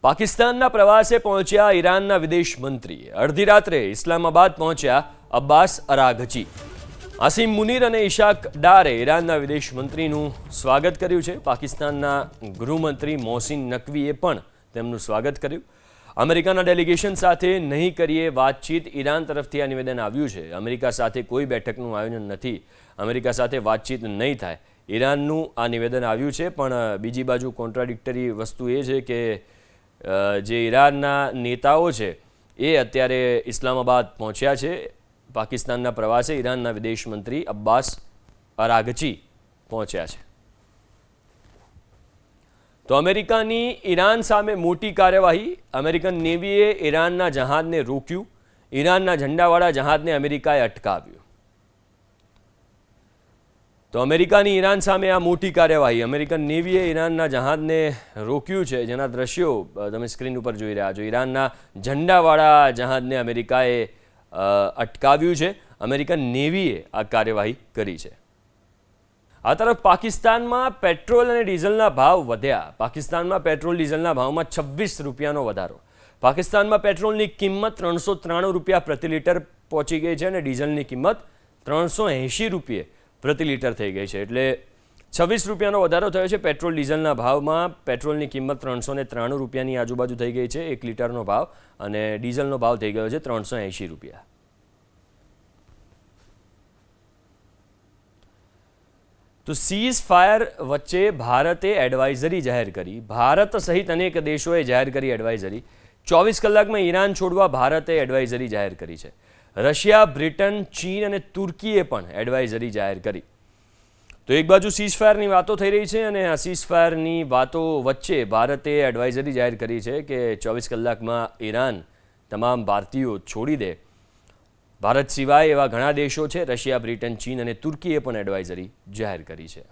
પાકિસ્તાનના પ્રવાસે પહોંચ્યા ઈરાનના વિદેશ મંત્રી અડધી રાત્રે ઇસ્લામાબાદ પહોંચ્યા અબ્બાસ અરાઘચી। આસિમ મુનીર અને ઇશાક ડારે ઈરાનના વિદેશ મંત્રીનું સ્વાગત કર્યું છે। પાકિસ્તાનના ગૃહમંત્રી મોહસિન નકવીએ પણ તેમનું સ્વાગત કર્યું। અમેરિકાના ડેલિગેશન સાથે નહીં કરીએ વાતચીત, ઈરાન તરફથી આ નિવેદન આવ્યું છે। અમેરિકા સાથે કોઈ બેઠકનું આયોજન નથી, અમેરિકા સાથે વાતચીત નહીં થાય, ઈરાનનું આ નિવેદન આવ્યું છે। પણ બીજી બાજુ કોન્ટ્રાડિક્ટરી વસ્તુ એ છે કે જે ઈરાનના નેતાઓ છે એ અત્યારે ઇસ્લામાબાદ પહોંચ્યા છે। પાકિસ્તાનના પ્રવાસે ઈરાનના વિદેશ મંત્રી અબ્બાસ અરાઘચી પહોંચ્યા છે। તો અમેરિકાની ઈરાન સામે મોટી કાર્યવાહી, અમેરિકન નેવીએ ઈરાનના જહાજને રોક્યું, ઈરાનના ઝંડાવાળા જહાજને અમેરિકાએ અટકાવ્યું। તો અમેરિકાની ઈરાન સામે આ મોટી કાર્યવાહી, અમેરિકન નેવીએ ઈરાનના જહાજને રોક્યું છે, જેના દ્રશ્યો તમે સ્ક્રીન ઉપર જોઈ રહ્યા છો। ઈરાનના ઝંડાવાળા જહાજને અમેરિકાએ અટકાવ્યું છે, અમેરિકન નેવીએ આ કાર્યવાહી કરી છે। આ તરફ પાકિસ્તાનમાં પેટ્રોલ અને ડીઝલના ભાવ વધ્યા। પાકિસ્તાનમાં પેટ્રોલ ડીઝલના ભાવમાં 26 રૂપિયાનો વધારો। પાકિસ્તાનમાં પેટ્રોલની કિંમત 393 રૂપિયા પ્રતિ લીટર પહોંચી ગઈ છે અને ડીઝલની કિંમત 380 રૂપિયે પ્રતિ લીટર થઈ ગઈ છે। એટલે 26 રૂપિયાનો વધારો થયો છે પેટ્રોલ ડીઝલના ભાવમાં। પેટ્રોલની કિંમત 393 રૂપિયાની આજુબાજુ થઈ ગઈ છે 1 લીટરનો ભાવ, અને ડીઝલનો ભાવ થઈ ગયો છે 380 રૂપિયા। તો સીઝ ફાયર વચ્ચે ભારતે એડવાઇઝરી જાહેર કરી। ભારત સહિત અનેક દેશોએ જાહેર કરી એડવાઇઝરી। 24 કલાકમાં ઈરાન છોડવા ભારતે એડવાઇઝરી જાહેર કરી છે। રશિયા, બ્રિટન, ચીન અને તુર્કીએ પણ એડવાઇઝરી જાહેર કરી। તો એક બાજુ સીઝફાયરની વાતો થઈ રહી છે અને આ સીઝફાયરની વાતો વચ્ચે ભારતે એડવાઇઝરી જાહેર કરી છે કે 24 કલાકમાં ઈરાન તમામ ભારતીયો છોડી દે। ભારત સિવાય એવા ઘણા દેશો છે, રશિયા, બ્રિટન, ચીન અને તુર્કીએ પણ એડવાઇઝરી જાહેર કરી છે।